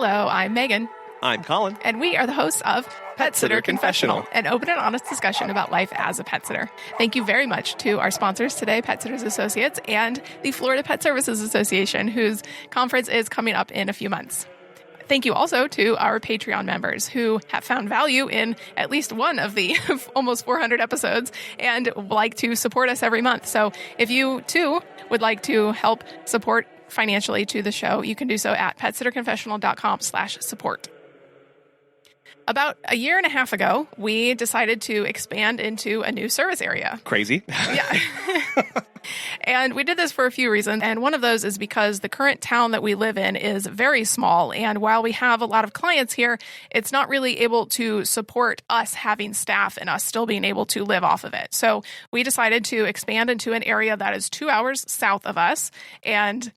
Hello, I'm Megan. I'm Colin. And we are the hosts of Pet Sitter Confessional, an open and honest discussion about life as a pet sitter. Thank you very much to our sponsors today, Pet Sitters Associates and the Florida Pet Services Association, whose conference is coming up in a few months. Thank you also to our Patreon members who have found value in at least one of the almost 400 episodes and like to support us every month. So if you, too, would like to help support financially to the show, you can do so at petsitterconfessional.com/support. About a year and a half ago, we decided to expand into a new service area. Crazy. Yeah. And we did this for a few reasons. And one of those is because the current town that we live in is very small. And while we have a lot of clients here, it's not really able to support us having staff and us still being able to live off of it. So we decided to expand into an area that is 2 hours south of us. And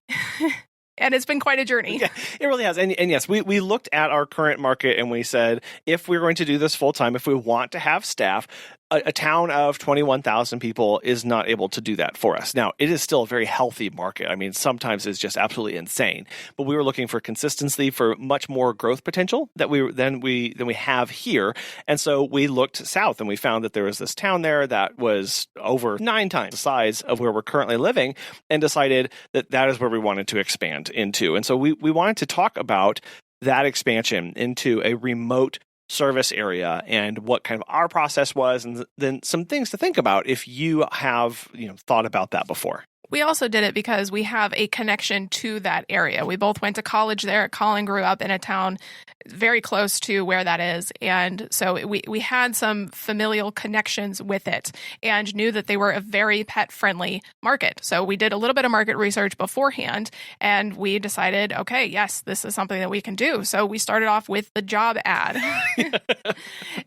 it's been quite a journey. Yeah, it really has. And yes, we looked at our current market and we said, if we're going to do this full time, if we want to have staff, a town of 21,000 people is not able to do that for us. Now, it is still a very healthy market. I mean, sometimes it's just absolutely insane. But we were looking for consistency, for much more growth potential than we have here. And so we looked south and we found that there was this town there that was over 9 times the size of where we're currently living, and decided that that is where we wanted to expand into. And so we wanted to talk about that expansion into a remote service area and what kind of our process was, and then some things to think about if you have thought about that before. We also did it because we have a connection to that area. We both went to college there. Colin grew up in a town very close to where that is. And so we had some familial connections with it and knew that they were a very pet-friendly market. So we did a little bit of market research beforehand, and we decided, okay, yes, this is something that we can do. So we started off with the job ad.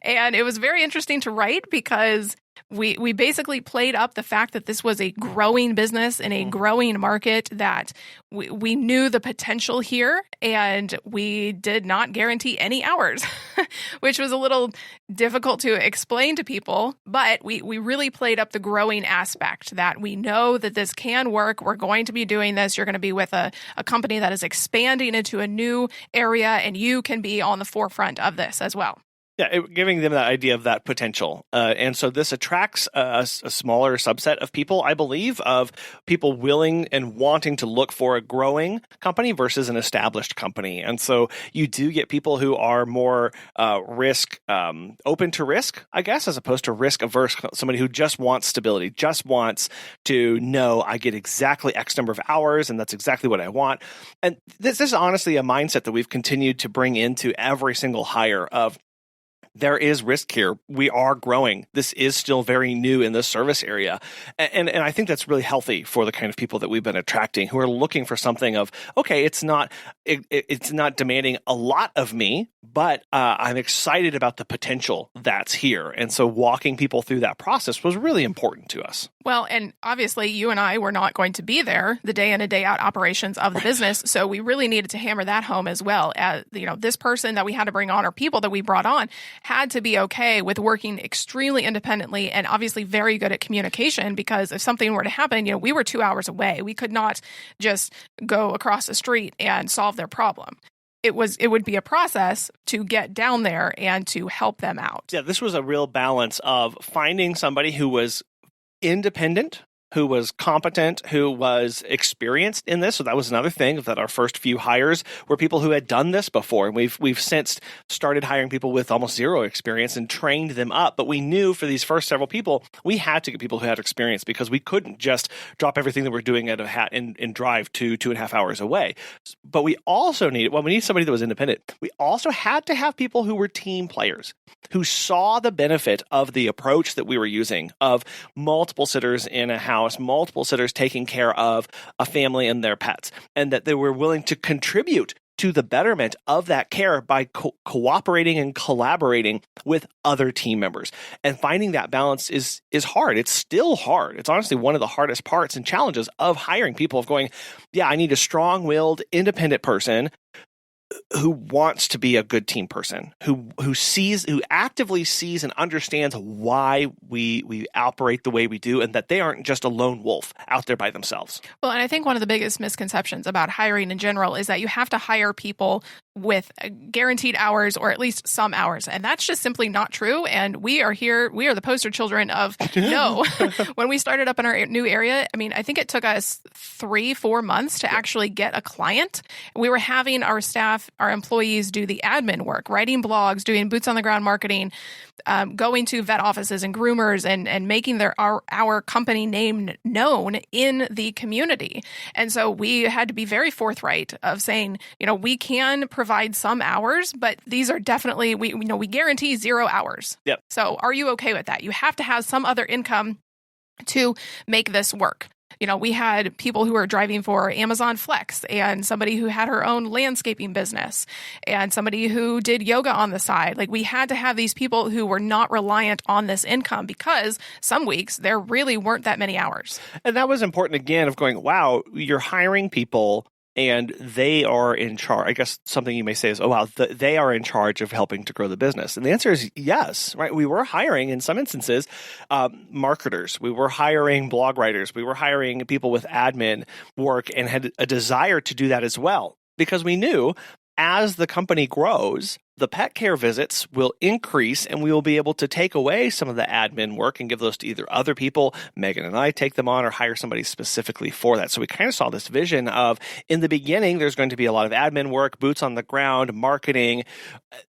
And it was very interesting to write because we basically played up the fact that this was a growing business in a growing market, that we knew the potential here, and we did not guarantee any hours, which was a little difficult to explain to people. But we really played up the growing aspect, that we know that this can work. We're going to be doing this. You're going to be with a company that is expanding into a new area, and you can be on the forefront of this as well. Yeah, giving them that idea of that potential. And so this attracts a smaller subset of people, I believe, of people willing and wanting to look for a growing company versus an established company. And so you do get people who are more open to risk, I guess, as opposed to risk averse, somebody who just wants stability, just wants to know I get exactly X number of hours and that's exactly what I want. And this is honestly a mindset that we've continued to bring into every single hire of, there is risk here. We are growing. This is still very new in this service area. And I think that's really healthy for the kind of people that we've been attracting, who are looking for something of, okay, it's not demanding a lot of me, but I'm excited about the potential that's here. And so walking people through that process was really important to us. Well, and obviously you and I were not going to be there the day in and day out operations of the business. So we really needed to hammer that home as well. This person that we had to bring on, or people that we brought on, had to be okay with working extremely independently and obviously very good at communication, because if something were to happen, we were 2 hours away. We could not just go across the street and solve their problem. It would be a process to get down there and to help them out. Yeah, this was a real balance of finding somebody who was independent, who was competent, who was experienced in this. So that was another thing, that our first few hires were people who had done this before. And we've since started hiring people with almost zero experience and trained them up. But we knew for these first several people, we had to get people who had experience, because we couldn't just drop everything that we're doing at a hat and drive 2.5 hours away. But we also we need somebody that was independent. We also had to have people who were team players, who saw the benefit of the approach that we were using, of multiple sitters in a house, multiple sitters taking care of a family and their pets, and that they were willing to contribute to the betterment of that care by cooperating and collaborating with other team members. And finding that balance is hard. It's still hard. It's honestly one of the hardest parts and challenges of hiring people, of going, yeah, I need a strong-willed, independent person who wants to be a good team person, who actively sees and understands why we operate the way we do, and that they aren't just a lone wolf out there by themselves. Well, and I think one of the biggest misconceptions about hiring in general is that you have to hire people with guaranteed hours or at least some hours. And that's just simply not true. And we are the poster children of no. When we started up in our new area, I mean, I think it took us 3-4 months to actually get a client. We were having our staff, our employees do the admin work, writing blogs, doing boots on the ground marketing, going to vet offices and groomers and making our company name known in the community. And so we had to be very forthright of saying, we can provide some hours, but these are definitely, we guarantee 0 hours. Yep. So are you okay with that? You have to have some other income to make this work. We had people who were driving for Amazon Flex and somebody who had her own landscaping business and somebody who did yoga on the side. Like we had to have these people who were not reliant on this income because some weeks there really weren't that many hours. And that was important again of going, wow, you're hiring people and they are in charge. I guess something you may say is, oh, wow, they are in charge of helping to grow the business. And the answer is yes, right? We were hiring, in some instances, marketers. We were hiring blog writers. We were hiring people with admin work and had a desire to do that as well because we knew as the company grows, the pet care visits will increase and we will be able to take away some of the admin work and give those to either other people, Megan and I take them on, or hire somebody specifically for that. So we kind of saw this vision of, in the beginning, there's going to be a lot of admin work, boots on the ground, marketing.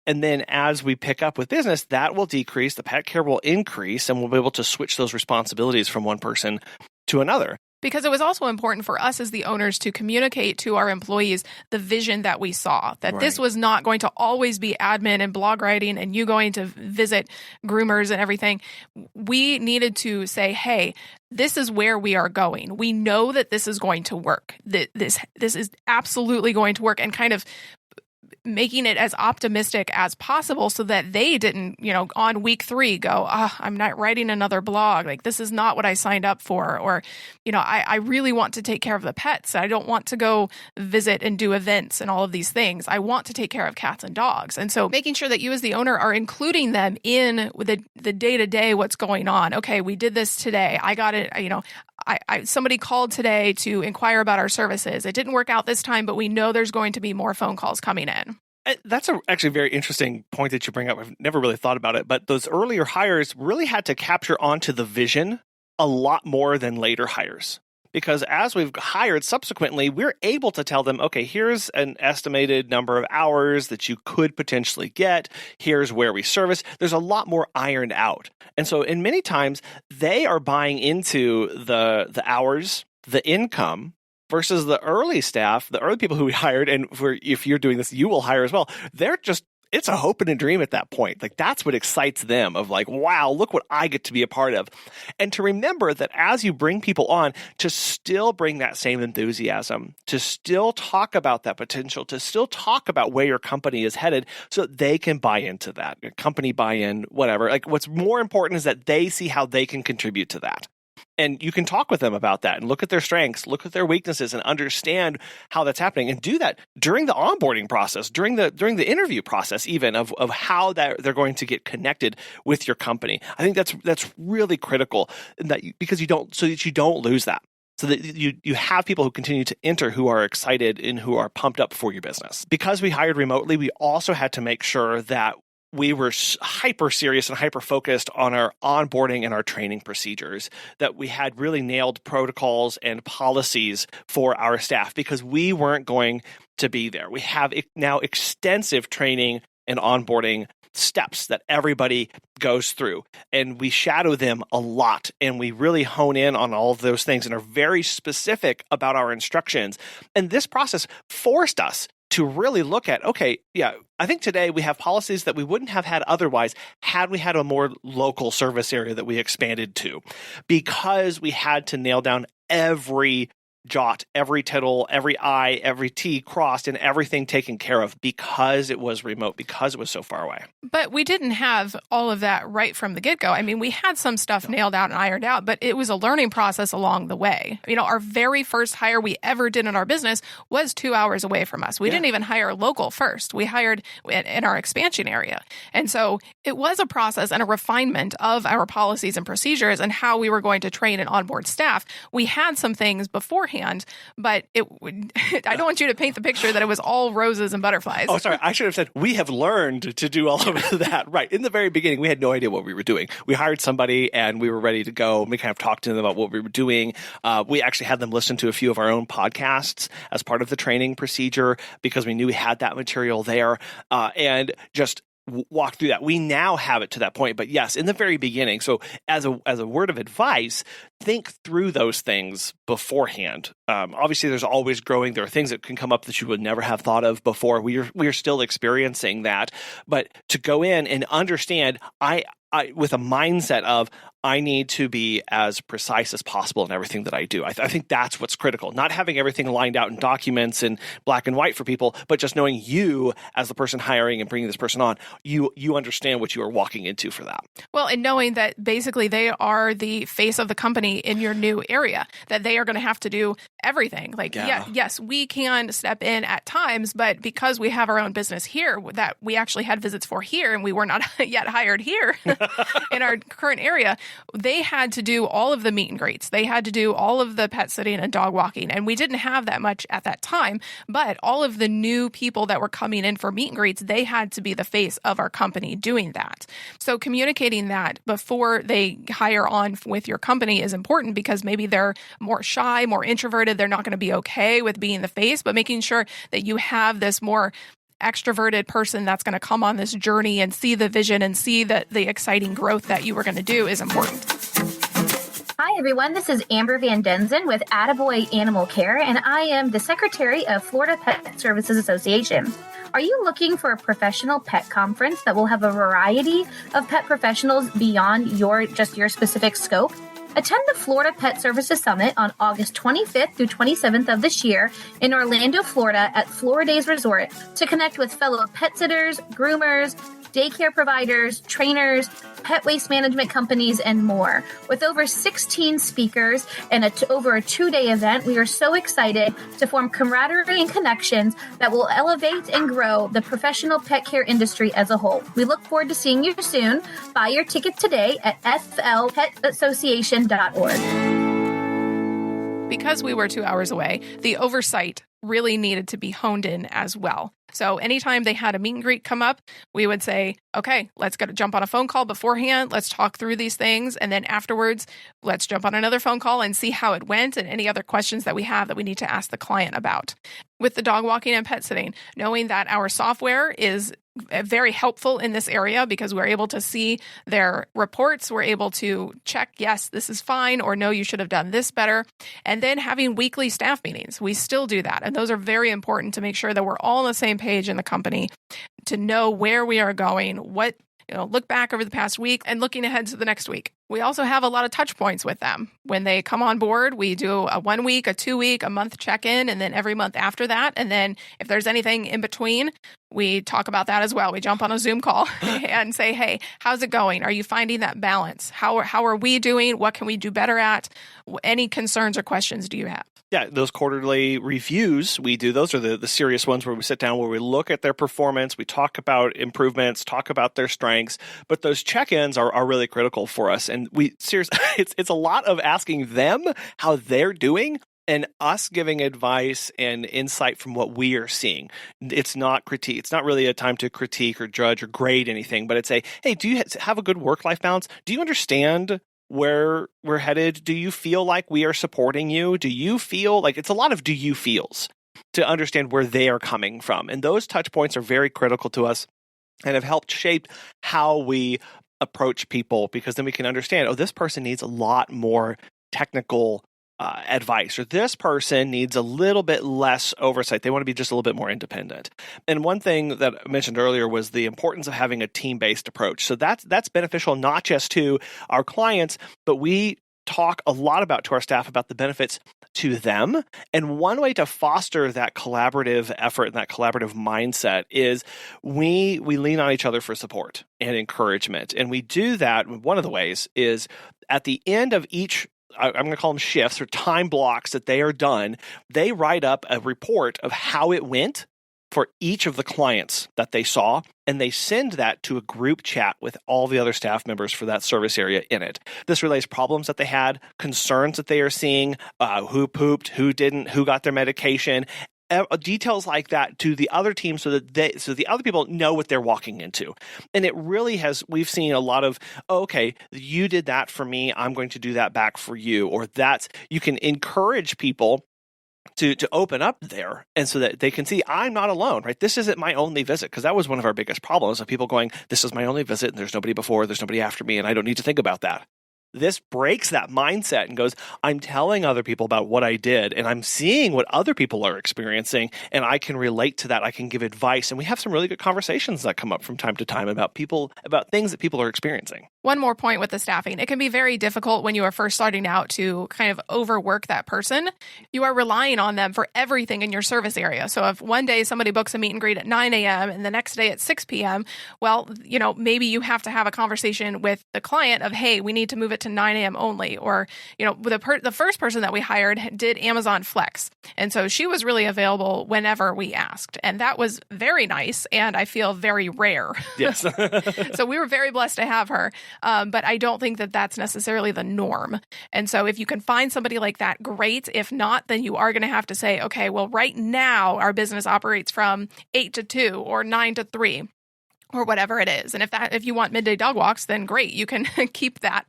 And then as we pick up with business, that will decrease, the pet care will increase, and we'll be able to switch those responsibilities from one person to another. Because it was also important for us as the owners to communicate to our employees the vision that we saw, that this was not going to always be admin and blog writing and you going to visit groomers and everything. We needed to say, hey, this is where we are going. We know that this is going to work. This is absolutely going to work, and kind of making it as optimistic as possible so that they didn't, on week 3 go, I'm not writing another blog. Like, this is not what I signed up for. Or, I really want to take care of the pets. I don't want to go visit and do events and all of these things. I want to take care of cats and dogs. And so making sure that you as the owner are including them in the day-to-day, what's going on. Okay, we did this today. I got it, somebody called today to inquire about our services. It didn't work out this time, but we know there's going to be more phone calls coming in. That's actually a very interesting point that you bring up. I've never really thought about it, but those earlier hires really had to capture onto the vision a lot more than later hires. Because as we've hired subsequently, we're able to tell them, okay, here's an estimated number of hours that you could potentially get. Here's where we service. There's a lot more ironed out. And so in many times, they are buying into the hours, the income, versus the early staff, the early people who we hired, and if you're doing this, you will hire as well. It's a hope and a dream at that point. Like, that's what excites them of like, wow, look what I get to be a part of. And to remember that as you bring people on, to still bring that same enthusiasm, to still talk about that potential, to still talk about where your company is headed so that they can buy into that, your company buy-in, whatever. Like, what's more important is that they see how they can contribute to that. And you can talk with them about that and look at their strengths, look at their weaknesses, and understand how that's happening. And do that during the onboarding process, during the interview process, even of how that they're going to get connected with your company. I think that's really critical because you don't lose that. So that you have people who continue to enter who are excited and who are pumped up for your business. Because we hired remotely, we also had to make sure that we were hyper serious and hyper focused on our onboarding and our training procedures, that we had really nailed protocols and policies for our staff because we weren't going to be there. We have now extensive training and onboarding steps that everybody goes through, and we shadow them a lot, and we really hone in on all of those things and are very specific about our instructions. And this process forced us to really look at, okay, yeah, I think today we have policies that we wouldn't have had otherwise had we had a more local service area that we expanded to, because we had to nail down every jot, every tittle, every I, every T crossed, and everything taken care of because it was remote, because it was so far away. But we didn't have all of that right from the get-go. I mean, we had some stuff nailed out and ironed out, but it was a learning process along the way. Our very first hire we ever did in our business was 2 hours away from us. We didn't even hire local first. We hired in our expansion area. And so it was a process and a refinement of our policies and procedures and how we were going to train and onboard staff. We had some things beforehand beforehand, but I don't want you to paint the picture that it was all roses and butterflies. Oh, sorry. I should have said we have learned to do all of that. Right. In the very beginning, we had no idea what we were doing. We hired somebody and we were ready to go. We kind of talked to them about what we were doing. We actually had them listen to a few of our own podcasts as part of the training procedure because we knew we had that material there, and just walk through that. We now have it to that point, but yes, in the very beginning. So as a word of advice, think through those things beforehand. Obviously, there's always growing. There are things that can come up that you would never have thought of before. We are still experiencing that, but to go in and understand, I with a mindset of I need to be as precise as possible in everything that I do. I think that's what's critical. Not having everything lined out in documents in black and white for people, but just knowing you as the person hiring and bringing this person on, you understand what you are walking into for that. Well, and knowing that basically they are the face of the company in your new area, that they are going to have to do everything. Yes, we can step in at times, but because we have our own business here that we actually had visits for here and we were not yet hired here in our current area, they had to do all of the meet and greets. They had to do all of the pet sitting and dog walking. And we didn't have that much at that time, but all of the new people that were coming in for meet and greets, they had to be the face of our company doing that. So communicating that before they hire on with your company is important because maybe they're more shy, more introverted. They're not going to be okay with being the face, but making sure that you have this more extroverted person that's going to come on this journey and see the vision and see the exciting growth that you were going to do is important. Hi, everyone. This is Amber Van Denzen with Attaboy Animal Care, and I am the Secretary of Florida Pet Services Association. Are you looking for a professional pet conference that will have a variety of pet professionals beyond your specific scope? Attend the Florida Pet Services Summit on August 25th through 27th of this year in Orlando, Florida at Floridays Resort to connect with fellow pet sitters, groomers, daycare providers, trainers, pet waste management companies, and more. With over 16 speakers and over a 2-day event, we are so excited to form camaraderie and connections that will elevate and grow the professional pet care industry as a whole. We look forward to seeing you soon. Buy your ticket today at flpetassociation.org. Because we were 2 hours away, the oversight really needed to be honed in as well. So anytime they had a meet and greet come up, we would say, okay, let's jump on a phone call beforehand. Let's talk through these things. And then afterwards, let's jump on another phone call and see how it went and any other questions that we have that we need to ask the client about. With the dog walking and pet sitting, knowing that our software is very helpful in this area because we're able to see their reports. We're able to check, yes, this is fine, or no, you should have done this better. And then having weekly staff meetings. We still do that. And those are very important to make sure that we're all on the same page in the company to know where we are going, look back over the past week and looking ahead to the next week. We also have a lot of touch points with them. When they come on board, we do a 1 week, a 2 week, a month check-in, and then every month after that. And then if there's anything in between, we talk about that as well. We jump on a Zoom call and say, hey, how's it going? Are you finding that balance? How are we doing? What can we do better at? Any concerns or questions do you have? Yeah, those quarterly reviews, we do. Those are the serious ones where we sit down, where we look at their performance, we talk about improvements, talk about their strengths. But those check-ins are really critical for us. And it's a lot of asking them how they're doing and us giving advice and insight from what we are seeing. It's not critique. It's not really a time to critique or judge or grade anything, but it's hey, do you have a good work-life balance? Do you understand where we're headed? Do you feel like we are supporting you? Do you feel like it's a lot of do you feels to understand where they are coming from? And those touch points are very critical to us and have helped shape how we approach people, because then we can understand, this person needs a lot more technical advice, or this person needs a little bit less oversight. They want to be just a little bit more independent. And one thing that I mentioned earlier was the importance of having a team-based approach. So that's beneficial not just to our clients, but we talk a lot to our staff about the benefits to them. And one way to foster that collaborative effort and that collaborative mindset is we lean on each other for support and encouragement. And we do that. One of the ways is at the end of each, I'm going to call them shifts or time blocks that they are done, they write up a report of how it went for each of the clients that they saw, and they send that to a group chat with all the other staff members for that service area in it. This relays problems that they had, concerns that they are seeing, who pooped, who didn't, who got their medication, details like that to the other team so that the other people know what they're walking into. And it really we've seen a lot of, okay, you did that for me, I'm going to do that back for you, or you can encourage people to open up there, and so that they can see I'm not alone, right? This isn't my only visit, because that was one of our biggest problems of people going, this is my only visit and there's nobody before, there's nobody after me, and I don't need to think about that. This breaks that mindset and goes, I'm telling other people about what I did, and I'm seeing what other people are experiencing, and I can relate to that. I can give advice, and we have some really good conversations that come up from time to time about things that people are experiencing. One more point with the staffing. It can be very difficult when you are first starting out to kind of overwork that person. You are relying on them for everything in your service area. So if one day somebody books a meet and greet at 9 a.m. and the next day at 6 p.m., well, maybe you have to have a conversation with the client of, hey, we need to move it to 9 a.m. only. Or, the first person that we hired did Amazon Flex. And so she was really available whenever we asked. And that was very nice. And I feel very rare. Yes. So we were very blessed to have her. But I don't think that that's necessarily the norm. And so if you can find somebody like that, great. If not, then you are going to have to say, okay, well, right now our business operates from 8 to 2 or 9 to 3. Or whatever it is. And if you want midday dog walks, then great. You can keep that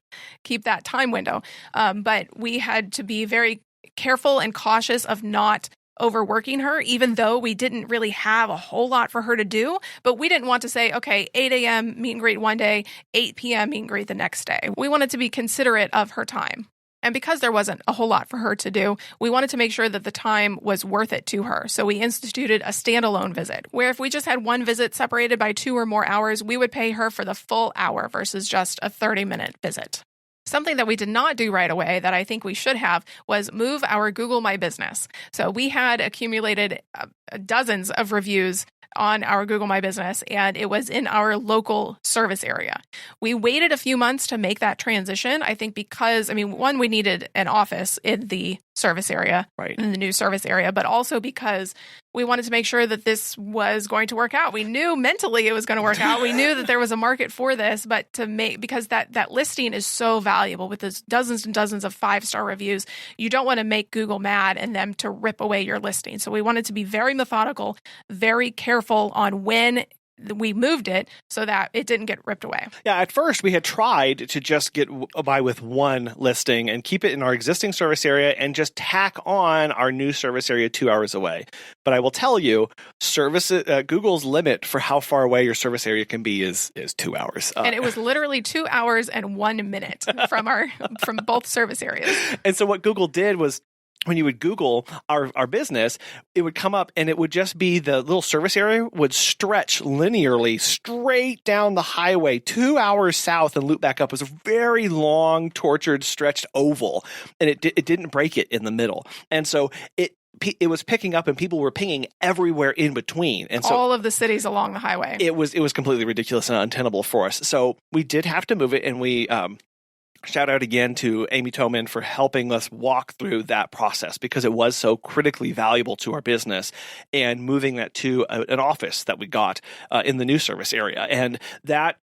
time window. But we had to be very careful and cautious of not overworking her, even though we didn't really have a whole lot for her to do. But we didn't want to say, okay, 8 a.m. meet and greet one day, 8 p.m. meet and greet the next day. We wanted to be considerate of her time. And because there wasn't a whole lot for her to do, we wanted to make sure that the time was worth it to her. So we instituted a standalone visit, where if we just had one visit separated by 2 or more hours, we would pay her for the full hour versus just a 30-minute visit. Something that we did not do right away that I think we should have was move our Google My Business. So we had accumulated dozens of reviews on our Google My Business, and it was in our local service area. We waited a few months to make that transition, I think because, one, we needed an office in the service area, right, in the new service area, but also because we wanted to make sure that this was going to work out. We knew mentally it was going to work out. We knew that there was a market for this, but because that listing is so valuable with those dozens and dozens of 5-star reviews, you don't want to make Google mad and them to rip away your listing. So we wanted to be very methodical, very careful on when we moved it so that it didn't get ripped away. Yeah, at first we had tried to just get by with one listing and keep it in our existing service area and just tack on our new service area 2 hours away. But I will tell you, Google's limit for how far away your service area can be is 2 hours. And it was literally 2 hours and 1 minute from both service areas. And so what Google did was, when you would Google our business, it would come up and it would just be the little service area would stretch linearly straight down the highway 2 hours south and loop back up. It was a very long, tortured, stretched oval, and it didn't break it in the middle. And so it was picking up, and people were pinging everywhere in between, and so all of the cities along the highway. It was completely ridiculous and untenable for us. So we did have to move it, and we shout out again to Amy Toman for helping us walk through that process, because it was so critically valuable to our business, and moving that to an office that we got in the new service area. And that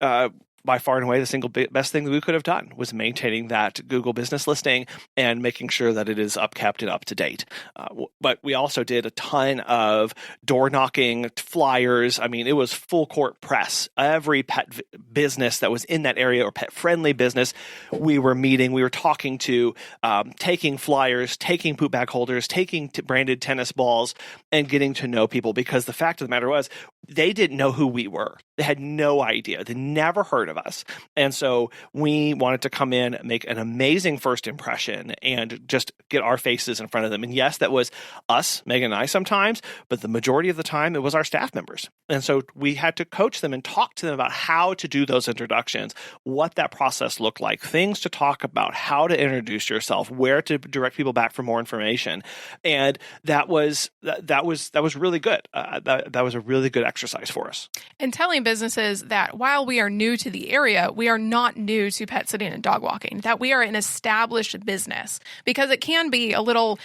by far and away, the single best thing that we could have done was maintaining that Google business listing and making sure that it is kept and up to date. But we also did a ton of door knocking, flyers. It was full court press. Every pet business that was in that area, or pet friendly business, we were meeting. We were talking to, taking flyers, taking poop bag holders, taking branded tennis balls, and getting to know people. Because the fact of the matter was, they didn't know who we were. They had no idea. They never heard of us. And so we wanted to come in, make an amazing first impression, and just get our faces in front of them. And yes, that was us, Megan and I sometimes, but the majority of the time it was our staff members. And so we had to coach them and talk to them about how to do those introductions, what that process looked like, things to talk about, how to introduce yourself, where to direct people back for more information. And that was really good. That was a really good exercise for us. And telling businesses that while we are new to the area, we are not new to pet sitting and dog walking, that we are an established business, because it can be a little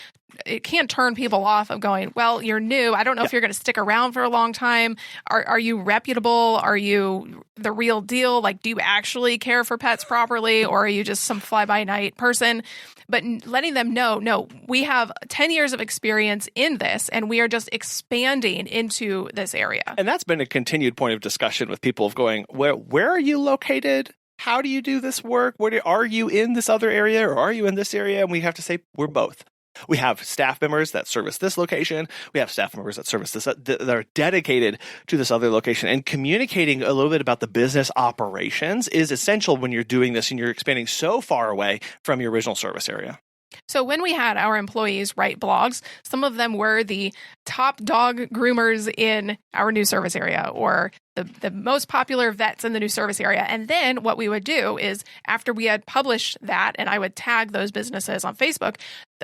it can turn people off of going, well, you're new. I don't know if you're going to stick around for a long time. Are you reputable? Are you the real deal? Like, do you actually care for pets properly? Or are you just some fly-by-night person? But letting them know, no, we have 10 years of experience in this, and we are just expanding into this area. And that's been a continued point of discussion with people of going, where are you located? How do you do this work? Are you in this other area or are you in this area? And we have to say we're both. We have staff members that service this location. We have staff members that service this, that are dedicated to this other location. And communicating a little bit about the business operations is essential when you're doing this and you're expanding so far away from your original service area. So when we had our employees write blogs, some of them were the top dog groomers in our new service area or the most popular vets in the new service area. And then what we would do is after we had published that, and I would tag those businesses on Facebook,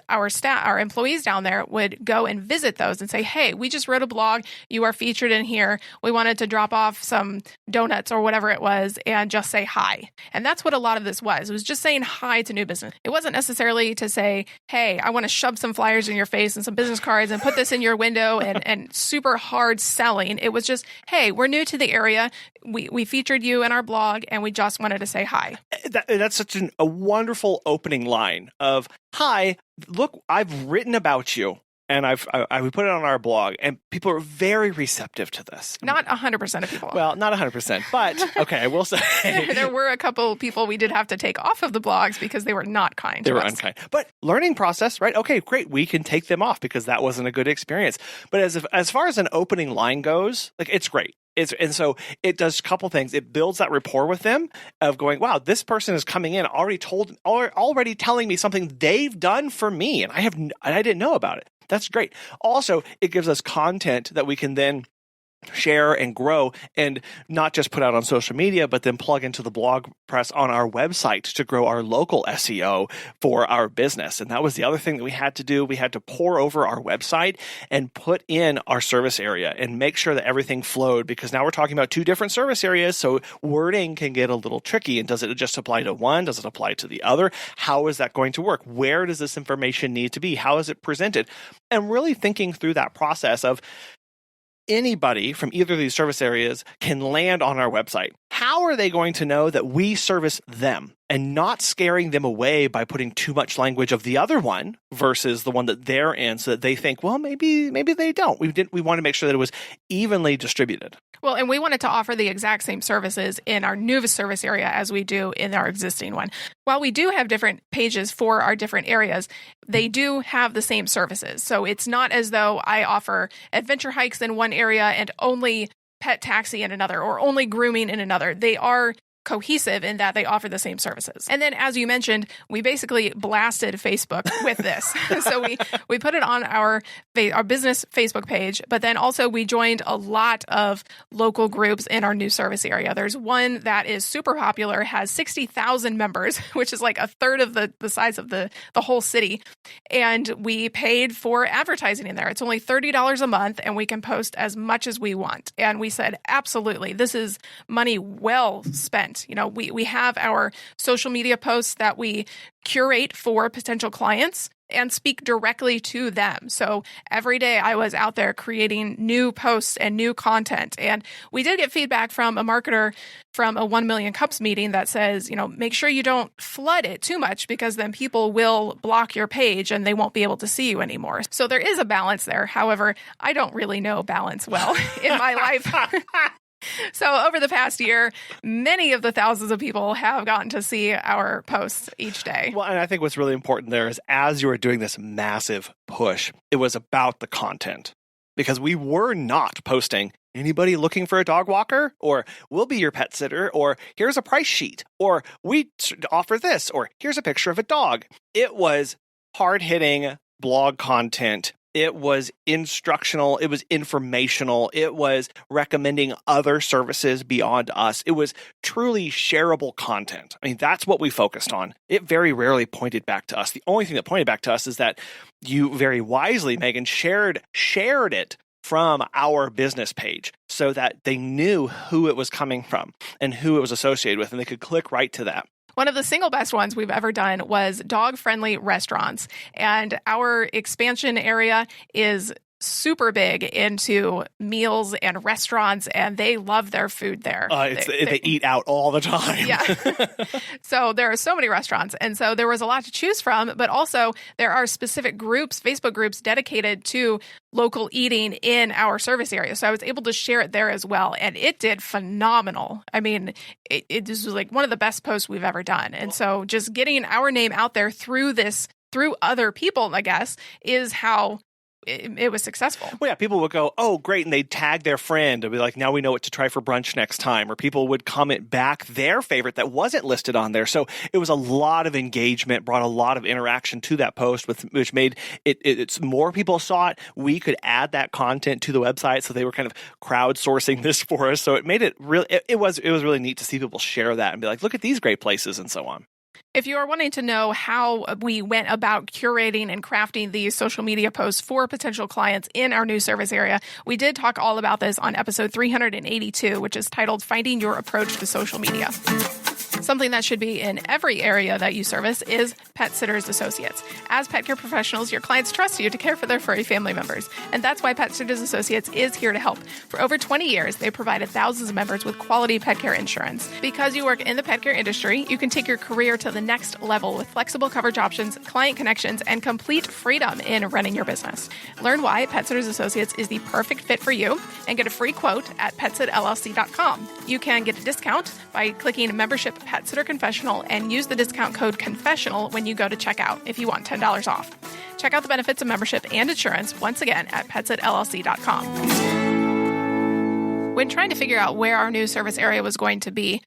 our employees down there would go and visit those and say, hey, we just wrote a blog. You are featured in here. We wanted to drop off some donuts or whatever it was and just say hi. And that's what a lot of this was. It was just saying hi to new business. It wasn't necessarily to say, hey, I want to shove some flyers in your face and some business cards and put this in your window and super hard selling. It was just, hey, we're new to the area. We featured you in our blog and we just wanted to say hi. That's such a wonderful opening line of, hi, look, I've written about you and we put it on our blog and people are very receptive to this. Not 100% of people. Well, not 100%, but okay, I will say. There were a couple people we did have to take off of the blogs because they were not kind They to were us. unkind. But learning process, right? Okay, great. We can take them off because that wasn't a good experience. But as far as an opening line goes, like it's great. And so it does a couple things. It builds that rapport with them of going, wow, this person is coming in already telling me something they've done for me, and I didn't know about it. That's great. Also, it gives us content that we can then share and grow and not just put out on social media, but then plug into the blog press on our website to grow our local SEO for our business. And that was the other thing that we had to do. We had to pour over our website and put in our service area and make sure that everything flowed, because now we're talking about two different service areas. So wording can get a little tricky. And does it just apply to one? Does it apply to the other? How is that going to work? Where does this information need to be? How is it presented? And really thinking through that process of, anybody from either of these service areas can land on our website. How are they going to know that we service them and not scaring them away by putting too much language of the other one versus the one that they're in, so that they think, well, maybe they don't. We want to make sure that it was evenly distributed. Well, and we wanted to offer the exact same services in our new service area as we do in our existing one. While we do have different pages for our different areas, they do have the same services. So it's not as though I offer adventure hikes in one area and only pet taxi in another or only grooming in another. They are cohesive in that they offer the same services. And then, as you mentioned, we basically blasted Facebook with this. So we put it on our business Facebook page, but then also we joined a lot of local groups in our new service area. There's one that is super popular, has 60,000 members, which is like a third of the size of the whole city. And we paid for advertising in there. It's only $30 a month, and we can post as much as we want. And we said, absolutely, this is money well spent. You know, we have our social media posts that we curate for potential clients and speak directly to them. So every day I was out there creating new posts and new content. And we did get feedback from a marketer from a 1 Million Cups meeting that says, you know, make sure you don't flood it too much, because then people will block your page and they won't be able to see you anymore. So there is a balance there. However, I don't really know balance well in my life. So over the past year, many of the thousands of people have gotten to see our posts each day. Well, and I think what's really important there is, as you were doing this massive push, it was about the content, because we were not posting anybody looking for a dog walker, or we'll be your pet sitter, or here's a price sheet, or we offer this, or here's a picture of a dog. It was hard-hitting blog content. It was instructional. It was informational. It was recommending other services beyond us. It was truly shareable content. I mean, that's what we focused on. It very rarely pointed back to us. The only thing that pointed back to us is that you very wisely, Megan, shared it from our business page so that they knew who it was coming from and who it was associated with, and they could click right to that. One of the single best ones we've ever done was dog-friendly restaurants. And our expansion area is super big into meals and restaurants, and they love their food there. They eat out all the time. Yeah. So there are so many restaurants. And so there was a lot to choose from, but also there are specific groups, Facebook groups dedicated to local eating in our service area. So I was able to share it there as well. And it did phenomenal. I mean, it was like one of the best posts we've ever done. And so just getting our name out there through other people, I guess, is how it was successful. Well, yeah, people would go, oh, great, and they'd tag their friend and be like, now we know what to try for brunch next time. Or people would comment back their favorite that wasn't listed on there. So it was a lot of engagement, brought a lot of interaction to that post, which made it's more people saw it. We could add that content to the website, so they were kind of crowdsourcing this for us. So it made it really, it was really neat to see people share that and be like, look at these great places and so on. If you are wanting to know how we went about curating and crafting these social media posts for potential clients in our new service area, we did talk all about this on episode 382, which is titled Finding Your Approach to Social Media. Something that should be in every area that you service is Pet Sitters Associates. As pet care professionals, your clients trust you to care for their furry family members. And that's why Pet Sitters Associates is here to help. For over 20 years, they've provided thousands of members with quality pet care insurance. Because you work in the pet care industry, you can take your career to the next level with flexible coverage options, client connections, and complete freedom in running your business. Learn why Pet Sitters Associates is the perfect fit for you and get a free quote at petsitllc.com. You can get a discount by clicking membership Pet Sitter Confessional and use the discount code Confessional when you go to checkout if you want $10 off. Check out the benefits of membership and insurance once again at petsitllc.com. When trying to figure out where our new service area was going to be,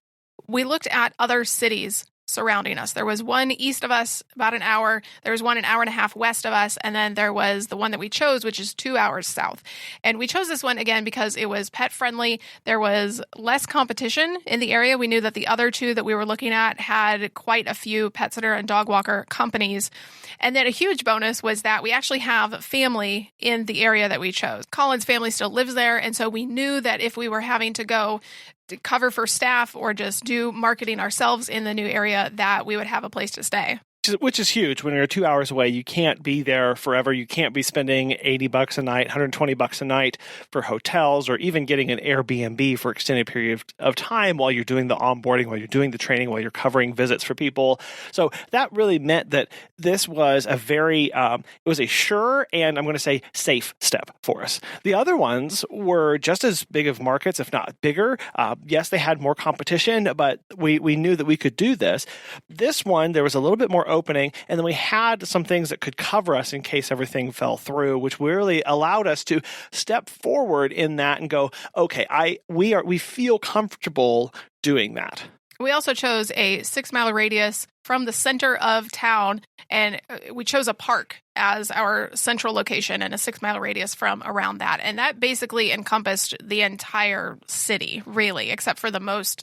we looked at other cities surrounding us. There was one east of us, about an hour. There was one an hour and a half west of us. And then there was the one that we chose, which is 2 hours south. And we chose this one again because it was pet friendly. There was less competition in the area. We knew that the other two that we were looking at had quite a few pet sitter and dog walker companies. And then a huge bonus was that we actually have family in the area that we chose. Colin's family still lives there. And so we knew that if we were having to go to cover for staff or just do marketing ourselves in the new area, that we would have a place to stay. Which is huge. When you're 2 hours away, you can't be there forever. You can't be spending $80 a night, $120 a night for hotels, or even getting an Airbnb for extended period of time while you're doing the onboarding, while you're doing the training, while you're covering visits for people. So that really meant that this was a very, it was a sure and I'm going to say safe step for us. The other ones were just as big of markets, if not bigger. Yes, they had more competition, but we knew that we could do this. This one, there was a little bit more opening, and then we had some things that could cover us in case everything fell through, which really allowed us to step forward in that and go, okay, we feel comfortable doing that. We also chose a 6-mile radius from the center of town, and we chose a park as our central location and a 6-mile radius from around that. And that basically encompassed the entire city, really, except for the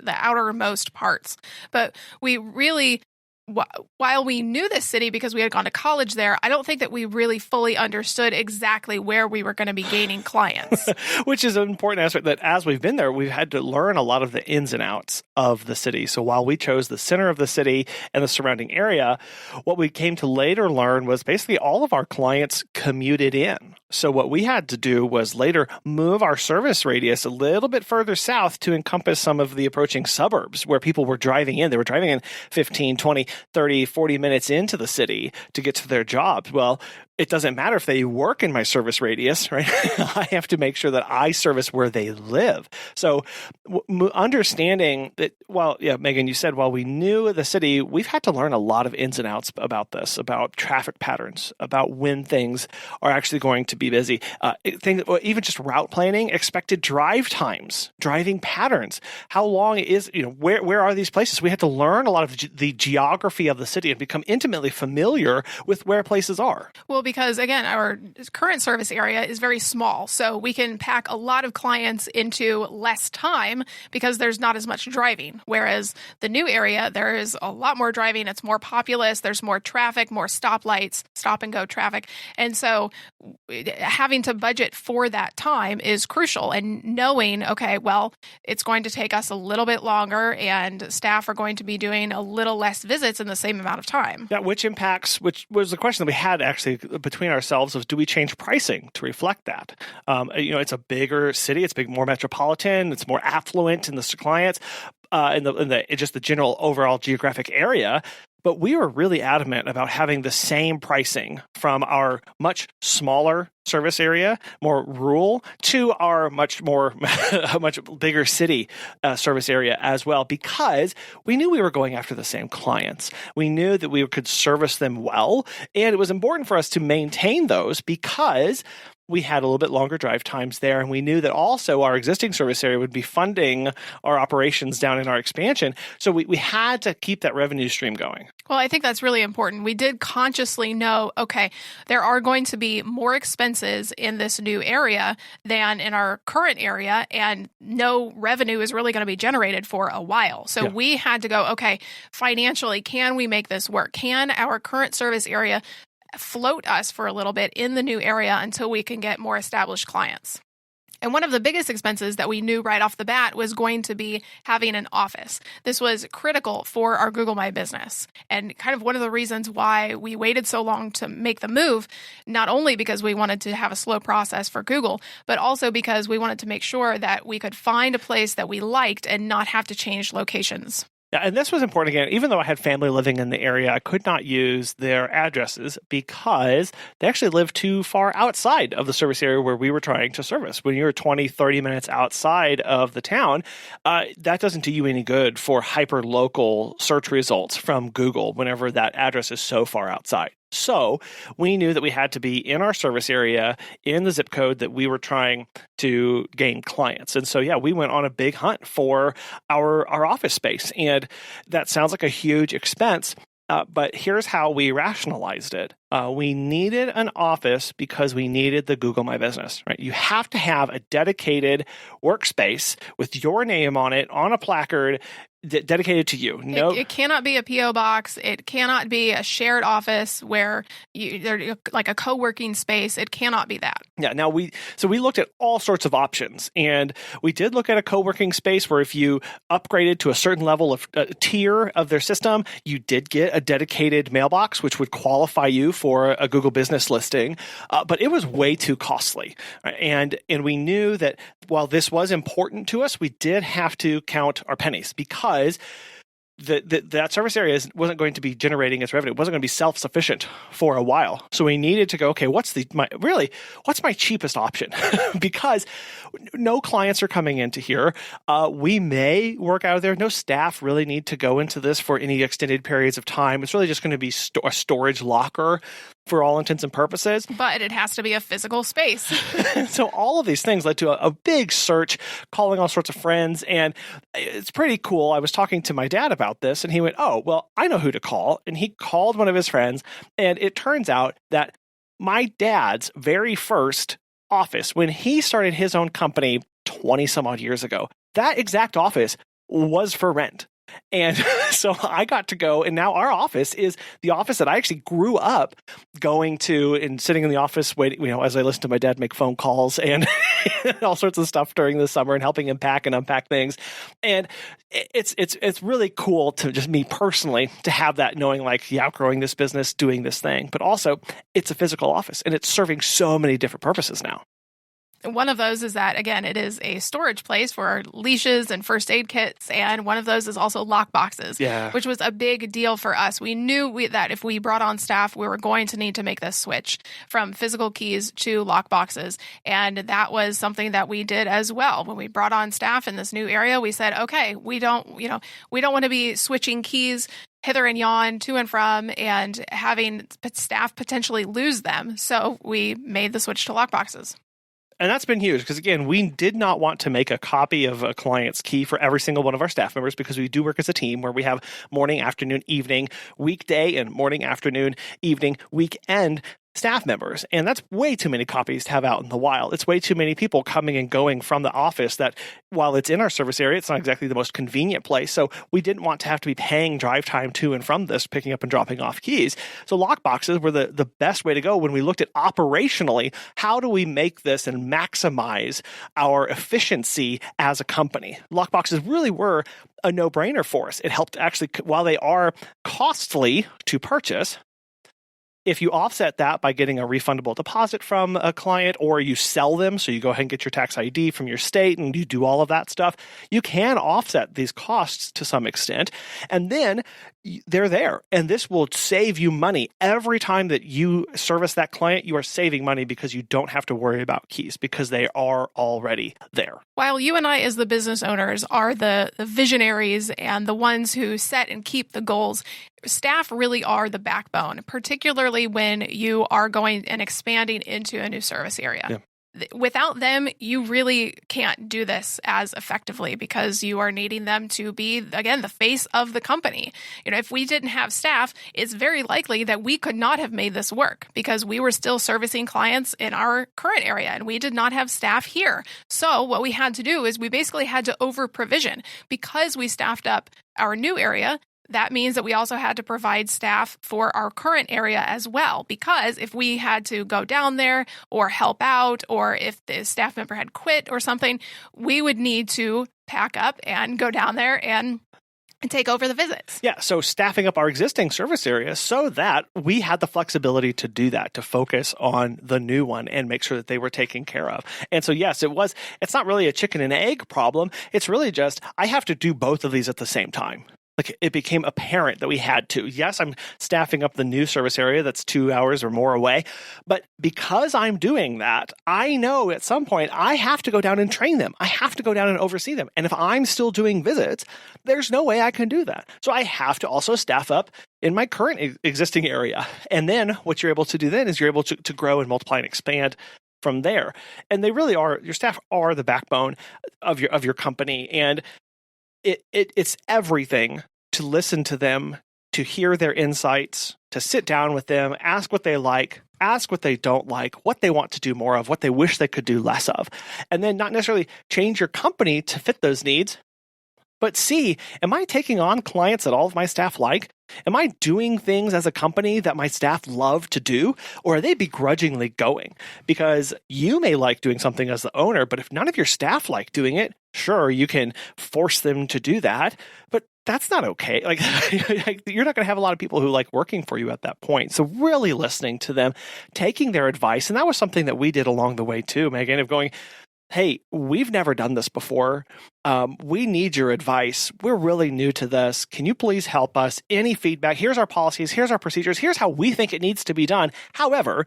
outermost parts. But we really, while we knew this city because we had gone to college there, I don't think that we really fully understood exactly where we were going to be gaining clients. Which is an important aspect that as we've been there, we've had to learn a lot of the ins and outs of the city. So while we chose the center of the city and the surrounding area, what we came to later learn was basically all of our clients commuted in. So what we had to do was later move our service radius a little bit further south to encompass some of the approaching suburbs where people were driving in. They were driving in 15, 20, 30, 40 minutes into the city to get to their jobs. Well, it doesn't matter if they work in my service radius, right? I have to make sure that I service where they live. So understanding that, Megan, you said, while we knew the city, we've had to learn a lot of ins and outs about this, about traffic patterns, about when things are actually going to be busy. Even just route planning, expected drive times, driving patterns. How long is, where are these places? We had to learn a lot of the geography of the city and become intimately familiar with where places are. Well, Well, because again, our current service area is very small, so we can pack a lot of clients into less time because there's not as much driving. Whereas the new area, there is a lot more driving. It's more populous. There's more traffic, more stoplights, stop and go traffic. And so having to budget for that time is crucial. And knowing, okay, well, it's going to take us a little bit longer and staff are going to be doing a little less visits in the same amount of time. Yeah, which was the question that we had actually between ourselves of, do we change pricing to reflect that? It's a bigger city, it's more metropolitan, it's more affluent in the clients, in the general overall geographic area. But we were really adamant about having the same pricing from our much smaller service area, more rural, to our much bigger city service area as well, because we knew we were going after the same clients. We knew that we could service them well, and it was important for us to maintain those because we had a little bit longer drive times there, and we knew that also our existing service area would be funding our operations down in our expansion. So we had to keep that revenue stream going. Well, I think that's really important. We did consciously know, okay, there are going to be more expenses in this new area than in our current area, and no revenue is really going to be generated for a while. So we had to go, okay, financially, can we make this work? Can our current service area float us for a little bit in the new area until we can get more established clients? And one of the biggest expenses that we knew right off the bat was going to be having an office. This was critical for our Google My Business, and kind of one of the reasons why we waited so long to make the move, not only because we wanted to have a slow process for Google, but also because we wanted to make sure that we could find a place that we liked and not have to change locations. Yeah, and this was important again. Even though I had family living in the area, I could not use their addresses because they actually lived too far outside of the service area where we were trying to service. When you're 20, 30 minutes outside of the town, that doesn't do you any good for hyper-local search results from Google whenever that address is so far outside. So we knew that we had to be in our service area in the zip code that we were trying to gain clients. And so, we went on a big hunt for our office space. And that sounds like a huge expense, but here's how we rationalized it. We needed an office because we needed the Google My Business, right? You have to have a dedicated workspace with your name on it, on a placard, dedicated to you. No, it cannot be a PO box. It cannot be a shared office where they're like a co-working space. It cannot be that. Yeah. Now we looked at all sorts of options, and we did look at a co-working space where if you upgraded to a certain level of tier of their system, you did get a dedicated mailbox, which would qualify you for a Google Business listing. But it was way too costly, right? And we knew that while this was important to us, we did have to count our pennies because that service area wasn't going to be generating its revenue. It wasn't going to be self-sufficient for a while. So we needed to go, okay, what's my cheapest option? Because no clients are coming into here. We may work out of there. No staff really need to go into this for any extended periods of time. It's really just going to be a storage locker for all intents and purposes. But it has to be a physical space. So all of these things led to a big search, calling all sorts of friends. And it's pretty cool. I was talking to my dad about this, and he went, oh, well, I know who to call. And he called one of his friends. And it turns out that my dad's very first office, when he started his own company 20 some odd years ago, that exact office was for rent. And so I got to go, and now our office is the office that I actually grew up going to and sitting in the office waiting, as I listened to my dad make phone calls and all sorts of stuff during the summer and helping him pack and unpack things. And it's really cool to just me personally to have that, knowing growing this business, doing this thing, but also it's a physical office and it's serving so many different purposes now. One of those is that, again, it is a storage place for our leashes and first aid kits. And one of those is also lock boxes, which was a big deal for us. We knew that if we brought on staff, we were going to need to make this switch from physical keys to lock boxes. And that was something that we did as well. When we brought on staff in this new area, we said, okay, we don't want to be switching keys hither and yon, to and from, and having staff potentially lose them. So we made the switch to lock boxes. And that's been huge because, again, we did not want to make a copy of a client's key for every single one of our staff members because we do work as a team where we have morning, afternoon, evening, weekday, and morning, afternoon, evening, weekend staff members. And that's way too many copies to have out in the wild. It's way too many people coming and going from the office that while it's in our service area, it's not exactly the most convenient place. So we didn't want to have to be paying drive time to and from this, picking up and dropping off keys. So lockboxes were the best way to go when we looked at operationally, how do we make this and maximize our efficiency as a company? Lockboxes really were a no-brainer for us. It helped actually, while they are costly to purchase, if you offset that by getting a refundable deposit from a client, or you sell them, so you go ahead and get your tax ID from your state and you do all of that stuff, you can offset these costs to some extent. And then they're there. And this will save you money. Every time that you service that client, you are saving money because you don't have to worry about keys because they are already there. While you and I, as the business owners, are the visionaries and the ones who set and keep the goals, staff really are the backbone, particularly when you are going and expanding into a new service area. Yeah. Without them, you really can't do this as effectively because you are needing them to be, again, the face of the company. If we didn't have staff, it's very likely that we could not have made this work because we were still servicing clients in our current area and we did not have staff here. So what we had to do is we basically had to over provision because we staffed up our new area. That means that we also had to provide staff for our current area as well, because if we had to go down there or help out, or if the staff member had quit or something, we would need to pack up and go down there and take over the visits. Yeah, so staffing up our existing service area so that we had the flexibility to do that, to focus on the new one and make sure that they were taken care of. And so, yes, it's not really a chicken and egg problem. It's really just, I have to do both of these at the same time. Like it became apparent that we had to. Yes, I'm staffing up the new service area that's 2 hours or more away. But because I'm doing that, I know at some point I have to go down and train them. I have to go down and oversee them. And if I'm still doing visits, there's no way I can do that. So I have to also staff up in my current existing area. And then what you're able to do then is you're able to grow and multiply and expand from there. And they really are, your staff are the backbone of your company. And it's everything to listen to them, to hear their insights, to sit down with them, ask what they like, ask what they don't like, what they want to do more of, what they wish they could do less of, and then not necessarily change your company to fit those needs, but see, am I taking on clients that all of my staff like? Am I doing things as a company that my staff love to do, or are they begrudgingly going? Because you may like doing something as the owner, but if none of your staff like doing it, sure, you can force them to do that, but that's not okay. Like you're not going to have a lot of people who like working for you at that point. So really listening to them, taking their advice. And that was something that we did along the way too, Megan, of going, hey, we've never done this before. We need your advice. We're really new to this. Can you please help us? Any feedback? Here's our policies. Here's our procedures. Here's how we think it needs to be done. However,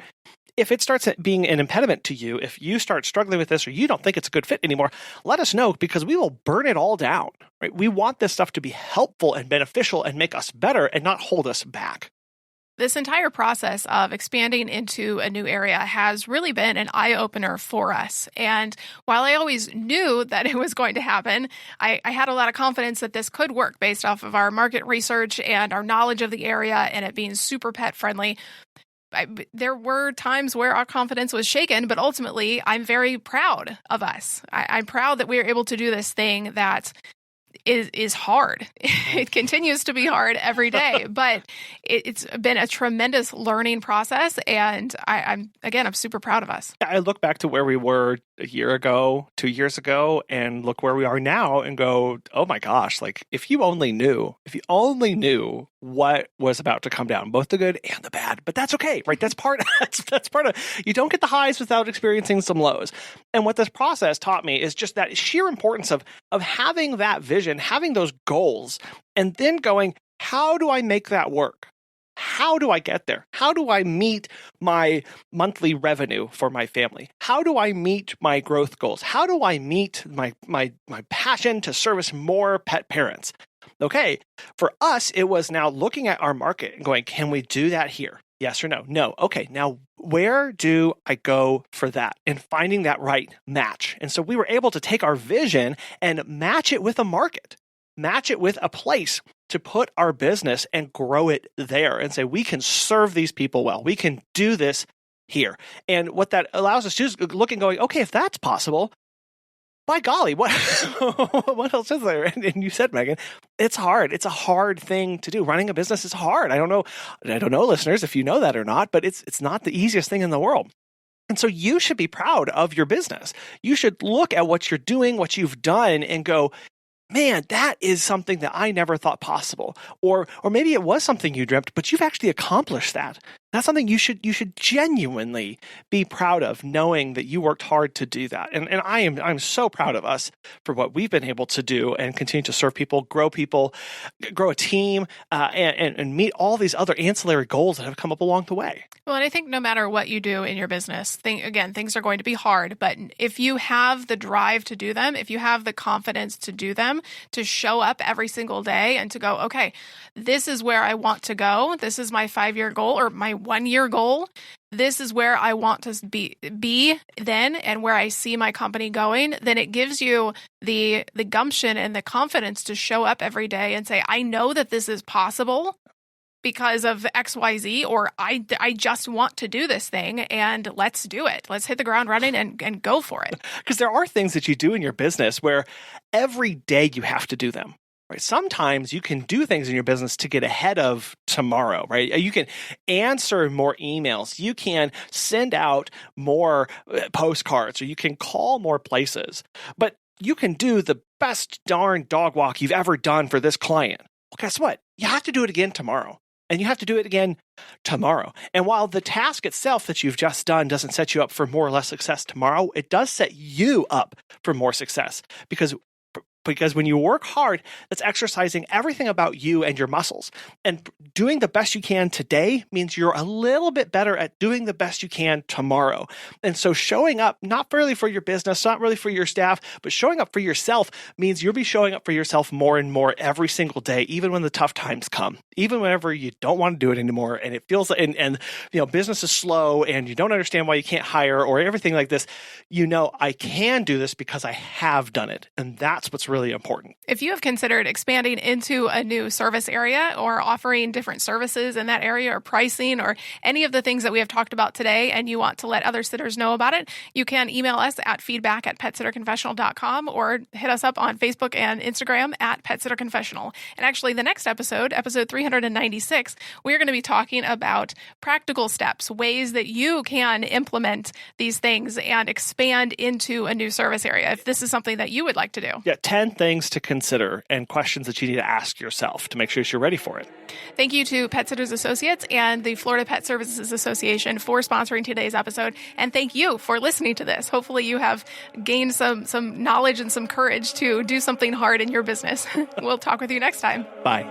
if it starts being an impediment to you, if you start struggling with this or you don't think it's a good fit anymore, let us know because we will burn it all down. Right? We want this stuff to be helpful and beneficial and make us better and not hold us back. This entire process of expanding into a new area has really been an eye-opener for us. And while I always knew that it was going to happen, I had a lot of confidence that this could work based off of our market research and our knowledge of the area and it being super pet-friendly. There were times where our confidence was shaken, but ultimately, I'm very proud of us. I'm proud that we were able to do this thing that is hard. It continues to be hard every day, but it's been a tremendous learning process. And I'm super proud of us. I look back to where we were a year ago, 2 years ago, and look where we are now and go, oh my gosh, like if you only knew what was about to come down, both the good and the bad, but that's okay, right? That's part of, you don't get the highs without experiencing some lows. And what this process taught me is just that sheer importance of having that vision, having those goals, and then going, how do I make that work? How do I get there? How do I meet my monthly revenue for my family? How do I meet my growth goals? How do I meet my passion to service more pet parents? Okay, for us, it was now looking at our market and going, can we do that here? Yes or no? No. Okay, now where do I go for that? And finding that right match. And so we were able to take our vision and match it with a market, match it with a place to put our business and grow it there and say, we can serve these people well. We can do this here. And what that allows us to do is look and going, okay, if that's possible, by golly, what what else is there? And you said, Megan, it's hard. It's a hard thing to do. Running a business is hard. I don't know, listeners, if you know that or not, but it's not the easiest thing in the world. And so you should be proud of your business. You should look at what you're doing, what you've done, and go, man, that is something that I never thought possible. Or maybe it was something you dreamt, but you've actually accomplished that. That's something you should genuinely be proud of, knowing that you worked hard to do that. And I'm so proud of us for what we've been able to do and continue to serve people, grow a team, and meet all these other ancillary goals that have come up along the way. Well, and I think no matter what you do in your business, things are going to be hard. But if you have the drive to do them, if you have the confidence to do them, to show up every single day and to go, okay, this is where I want to go. This is my 5-year goal or my 1-year goal. This is where I want to be then and where I see my company going, then it gives you the gumption and the confidence to show up every day and say, I know that this is possible because of XYZ, or I just want to do this thing and let's do it. Let's hit the ground running and go for it. Because there are things that you do in your business where every day you have to do them. Right. Sometimes you can do things in your business to get ahead of tomorrow, right? You can answer more emails. You can send out more postcards, or you can call more places. But you can do the best darn dog walk you've ever done for this client. Well, guess what? You have to do it again tomorrow. And you have to do it again tomorrow. And while the task itself that you've just done doesn't set you up for more or less success tomorrow, it does set you up for more success. Because when you work hard, that's exercising everything about you and your muscles. And doing the best you can today means you're a little bit better at doing the best you can tomorrow. And so showing up, not really for your business, not really for your staff, but showing up for yourself means you'll be showing up for yourself more and more every single day, even when the tough times come, even whenever you don't want to do it anymore. And it feels like, and business is slow and you don't understand why you can't hire or everything like this. I can do this because I have done it. And that's what's really important. If you have considered expanding into a new service area or offering different services in that area or pricing or any of the things that we have talked about today and you want to let other sitters know about it, you can email us at feedback@petsitterconfessional.com or hit us up on Facebook and Instagram at PetSitterConfessional. And actually the next episode 396, we're going to be talking about practical steps, ways that you can implement these things and expand into a new service area if this is something that you would like to do. Yeah, 10 things to consider and questions that you need to ask yourself to make sure you're ready for it. Thank you to Pet Sitters Associates and the Florida Pet Services Association for sponsoring today's episode. And thank you for listening to this. Hopefully you have gained some knowledge and some courage to do something hard in your business. We'll talk with you next time. Bye.